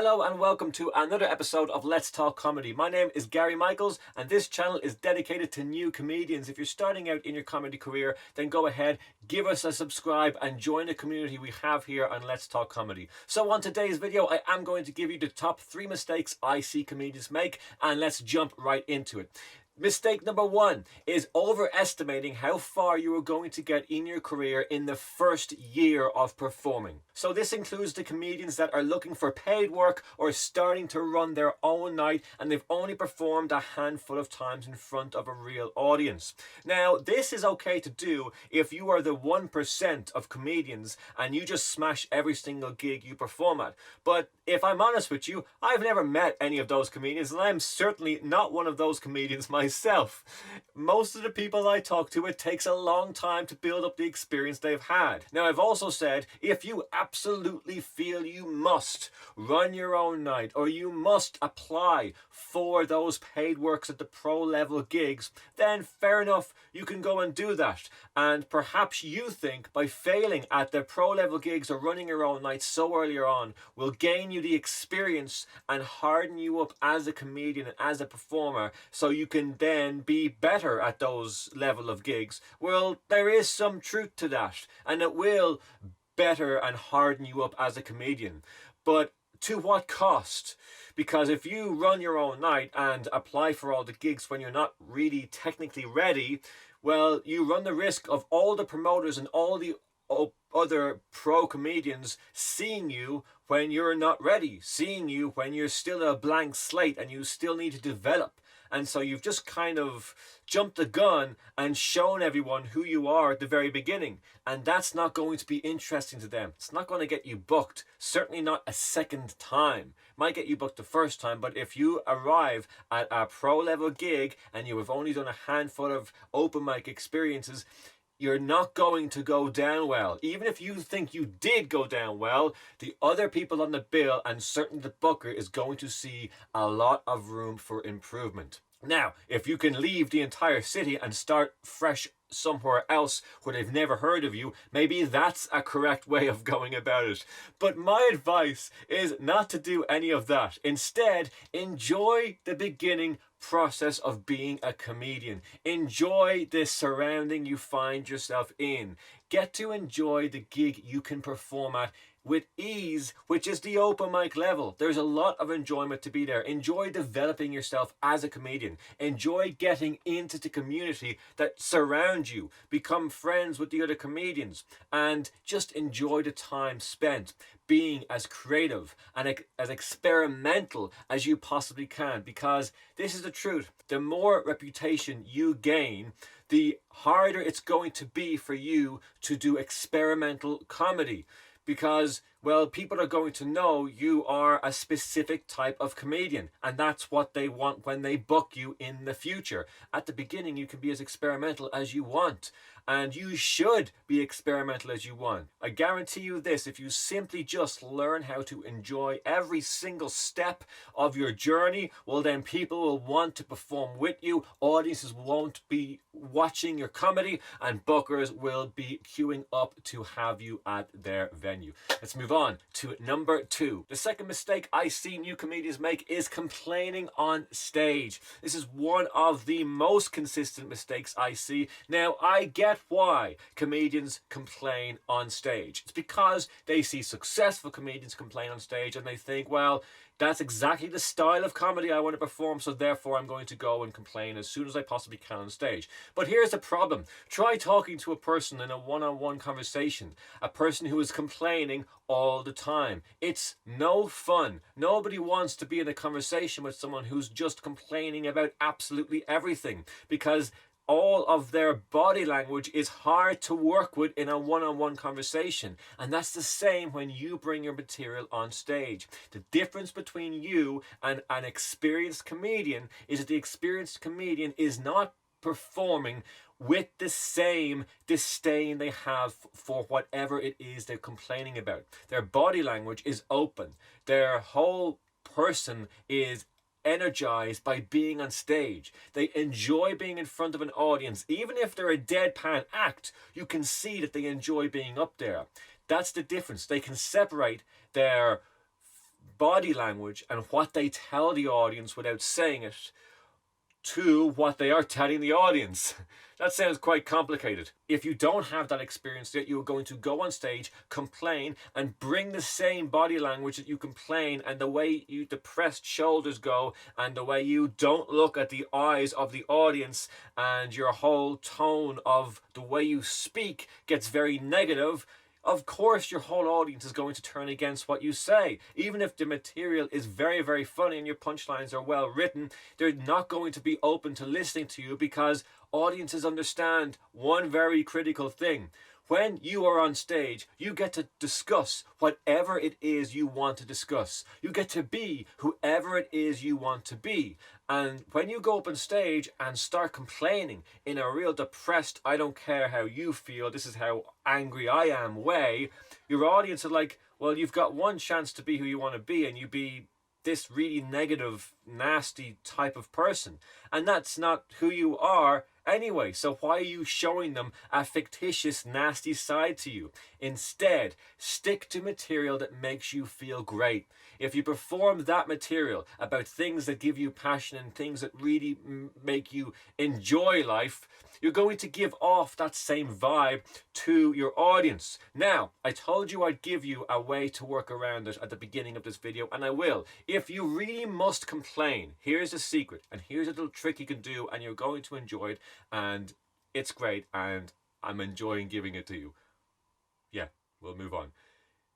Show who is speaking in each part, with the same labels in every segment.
Speaker 1: Hello and welcome to another episode of Let's Talk Comedy. My name is Gary Michaels and this channel is dedicated to new comedians. If you're starting out in your comedy career, then go ahead, give us a subscribe and join the community we have here on Let's Talk Comedy. So on today's video, I am going to give you the top 3 mistakes I see comedians make, and let's jump right into it. Mistake number 1 is overestimating how far you are going to get in your career in the first year of performing. So this includes the comedians that are looking for paid work or starting to run their own night and they've only performed a handful of times in front of a real audience. Now, this is okay to do if you are the 1% of comedians and you just smash every single gig you perform at. But if I'm honest with you, I've never met any of those comedians and I'm certainly not one of those comedians myself. Most of the people I talk to, it takes a long time to build up the experience they've had. Now, I've also said, if you absolutely feel you must run your own night or you must apply for those paid works at the pro level gigs, then fair enough, you can go and do that. And perhaps you think by failing at the pro level gigs or running your own night so earlier on will gain you the experience and harden you up as a comedian and as a performer so you can then be better at those level of gigs. Well, there is some truth to that, and it will better and harden you up as a comedian. But to what cost? Because if you run your own night and apply for all the gigs when you're not really technically ready, well, you run the risk of all the promoters and all the other pro comedians seeing you when you're not ready, seeing you when you're still a blank slate and you still need to develop. And so you've just kind of jumped the gun and shown everyone who you are at the very beginning. And that's not going to be interesting to them. It's not going to get you booked. Certainly not a second time. Might get you booked the first time, but if you arrive at a pro level gig and you have only done a handful of open mic experiences, you're not going to go down well. Even if you think you did go down well, the other people on the bill and certainly the booker is going to see a lot of room for improvement. Now, if you can leave the entire city and start fresh somewhere else where they've never heard of you, maybe that's a correct way of going about it. But my advice is not to do any of that. Instead, enjoy the beginning process of being a comedian. Enjoy the surrounding you find yourself in. Get to enjoy the gig you can perform at with ease, which is the open mic level. There's a lot of enjoyment to be there. Enjoy developing yourself as a comedian. Enjoy getting into the community that surrounds you. Become friends with the other comedians and just enjoy the time spent being as creative and as experimental as you possibly can, because this is the truth. The more reputation you gain, the harder it's going to be for you to do experimental comedy. Because, well, people are going to know you are a specific type of comedian, and that's what they want when they book you in the future. At the beginning, you can be as experimental as you want, and you should be experimental as you want. I guarantee you this, if you simply just learn how to enjoy every single step of your journey, well, then people will want to perform with you, audiences won't be watching your comedy, and bookers will be queuing up to have you at their venue. Let's move on to number 2. The second mistake I see new comedians make is complaining on stage. This is one of the most consistent mistakes I see. Now, I get why comedians complain on stage. It's because they see successful comedians complain on stage and they think, well, that's exactly the style of comedy I want to perform, so therefore I'm going to go and complain as soon as I possibly can on stage. But here's the problem. Try talking to a person in a one-on-one conversation, a person who is complaining all the time. It's no fun. Nobody wants to be in a conversation with someone who's just complaining about absolutely everything, because all of their body language is hard to work with in a one-on-one conversation. And that's the same when you bring your material on stage. The difference between you and an experienced comedian is that the experienced comedian is not performing with the same disdain they have for whatever it is they're complaining about. Their body language is open. Their whole person is energized by being on stage. They enjoy being in front of an audience. Even if they're a deadpan act, you can see that they enjoy being up there. That's the difference. They can separate their body language and what they tell the audience without saying it to what they are telling the audience. That sounds quite complicated. If you don't have that experience yet, you're going to go on stage, complain, and bring the same body language that you complain, and the way you depressed shoulders go, and the way you don't look at the eyes of the audience, and your whole tone of the way you speak gets very negative. Of course your whole audience is going to turn against what you say. Even if the material is very, very funny and your punchlines are well written, they're not going to be open to listening to you, because audiences understand one very critical thing. When you are on stage, you get to discuss whatever it is you want to discuss. You get to be whoever it is you want to be. And when you go up on stage and start complaining in a real depressed, I don't care how you feel, this is how angry I am way, your audience are like, well, you've got one chance to be who you want to be, and you be this really negative, nasty type of person. And that's not who you are anyway. So why are you showing them a fictitious, nasty side to you? Instead, stick to material that makes you feel great. If you perform that material about things that give you passion and things that really make you enjoy life, you're going to give off that same vibe to your audience. Now, I told you I'd give you a way to work around it at the beginning of this video, and I will. If you really must complain, here's a secret, and here's a little trick you can do, and you're going to enjoy it, and it's great, and I'm enjoying giving it to you. Yeah, we'll move on.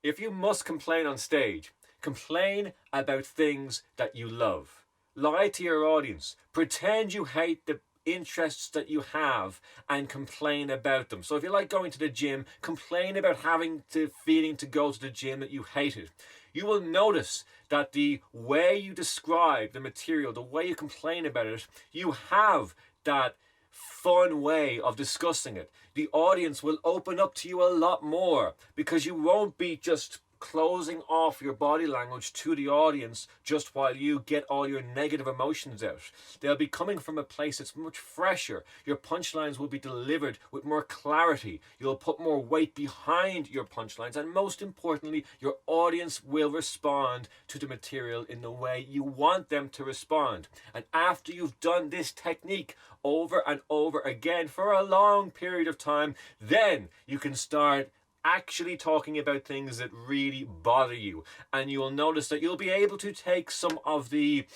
Speaker 1: If you must complain on stage, complain about things that you love. Lie to your audience. Pretend you hate the interests that you have and complain about them. So if you like going to the gym, complain about having the feeling to go to the gym that you hated. You will notice that the way you describe the material, the way you complain about it, you have that fun way of discussing it. The audience will open up to you a lot more, because you won't be just closing off your body language to the audience just while you get all your negative emotions out. They'll be coming from a place that's much fresher. Your punchlines will be delivered with more clarity. You'll put more weight behind your punchlines, and most importantly, your audience will respond to the material in the way you want them to respond. And after you've done this technique over and over again for a long period of time, then you can start actually talking about things that really bother you, and you will notice that you'll be able to take some of the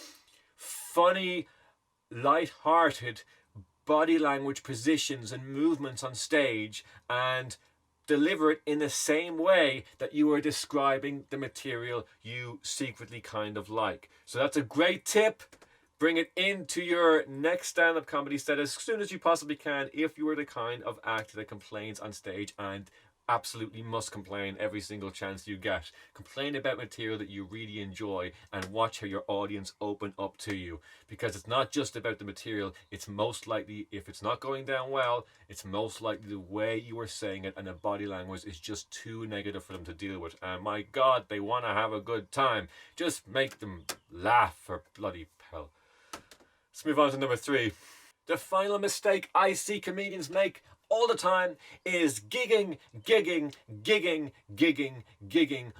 Speaker 1: funny, light-hearted body language positions and movements on stage and deliver it in the same way that you are describing the material you secretly kind of like. So that's a great tip. Bring it into your next stand-up comedy set as soon as you possibly can, if you are the kind of actor that complains on stage and absolutely must complain every single chance you get. Complain about material that you really enjoy and watch how your audience open up to you, because it's not just about the material. It's most likely, if it's not going down well, it's most likely the way you are saying it and the body language is just too negative for them to deal with. And my God, they want to have a good time. Just make them laugh, for bloody hell. Let's move on to number 3. The final mistake I see comedians make all the time is gigging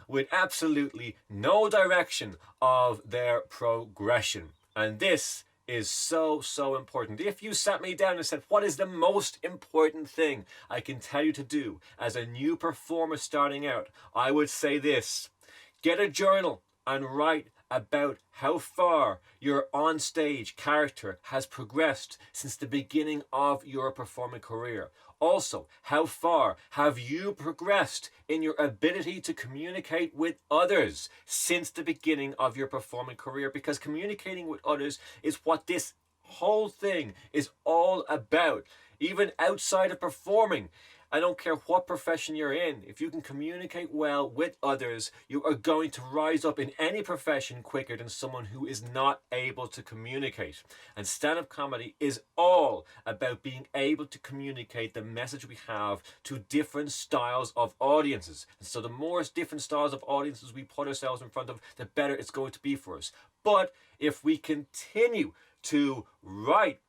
Speaker 1: with absolutely no direction of their progression. And this is so important. If you sat me down and said, what is the most important thing I can tell you to do as a new performer starting out, I would say this: get a journal and write about how far your on-stage character has progressed since the beginning of your performing career. Also, how far have you progressed in your ability to communicate with others since the beginning of your performing career? Because communicating with others is what this whole thing is all about. Even outside of performing, I don't care what profession you're in, if you can communicate well with others, you are going to rise up in any profession quicker than someone who is not able to communicate. And stand-up comedy is all about being able to communicate the message we have to different styles of audiences. And so the more different styles of audiences we put ourselves in front of, the better it's going to be for us. But if we continue to write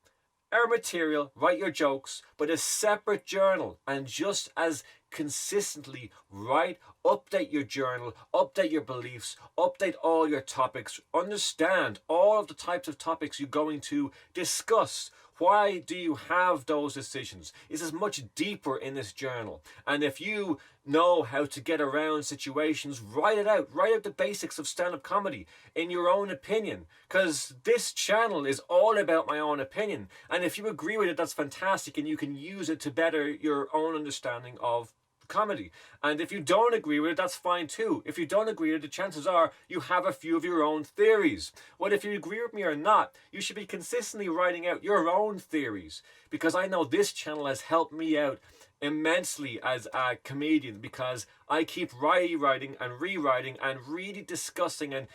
Speaker 1: our material, write your jokes, but a separate journal, and just as consistently write, update your journal, update your beliefs, update all your topics, understand all of the types of topics you're going to discuss. Why do you have those decisions? This is much deeper in this journal. And if you know how to get around situations, write it out. Write out the basics of stand-up comedy in your own opinion. Because this channel is all about my own opinion. And if you agree with it, that's fantastic. And you can use it to better your own understanding of comedy. And if you don't agree with it, that's fine too. If you don't agree with it, the chances are you have a few of your own theories. Well, if you agree with me or not, you should be consistently writing out your own theories, because I know this channel has helped me out immensely as a comedian, because I keep rewriting and rewriting and really discussing and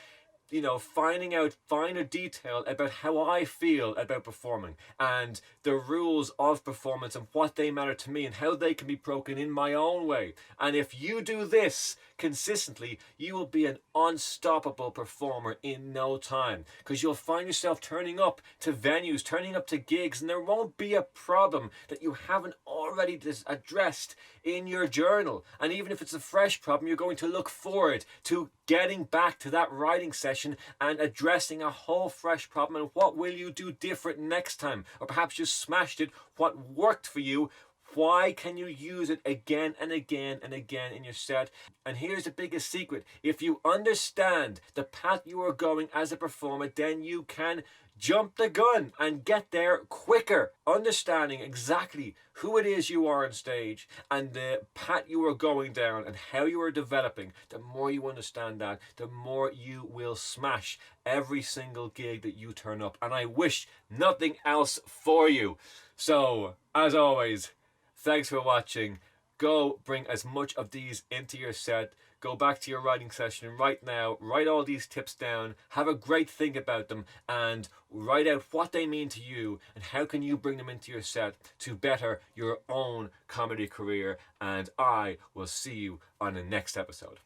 Speaker 1: finding out finer detail about how I feel about performing and the rules of performance and what they matter to me and how they can be broken in my own way. And if you do this consistently, you will be an unstoppable performer in no time, because you'll find yourself turning up to venues, turning up to gigs, and there won't be a problem that you haven't already addressed in your journal. And even if it's a fresh problem, you're going to look forward to getting back to that writing session and addressing a whole fresh problem. And what will you do different next time? Or perhaps you smashed it. What worked for you? Why can you use it again and again and again in your set? And here's the biggest secret. If you understand the path you are going as a performer, then you can jump the gun and get there quicker. Understanding exactly who it is you are on stage and the path you are going down and how you are developing, the more you understand that, the more you will smash every single gig that you turn up. And I wish nothing else for you. So, as always, thanks for watching. Go bring as much of these into your set. Go back to your writing session right now. Write all these tips down. Have a great think about them and write out what they mean to you and how can you bring them into your set to better your own comedy career. And I will see you on the next episode.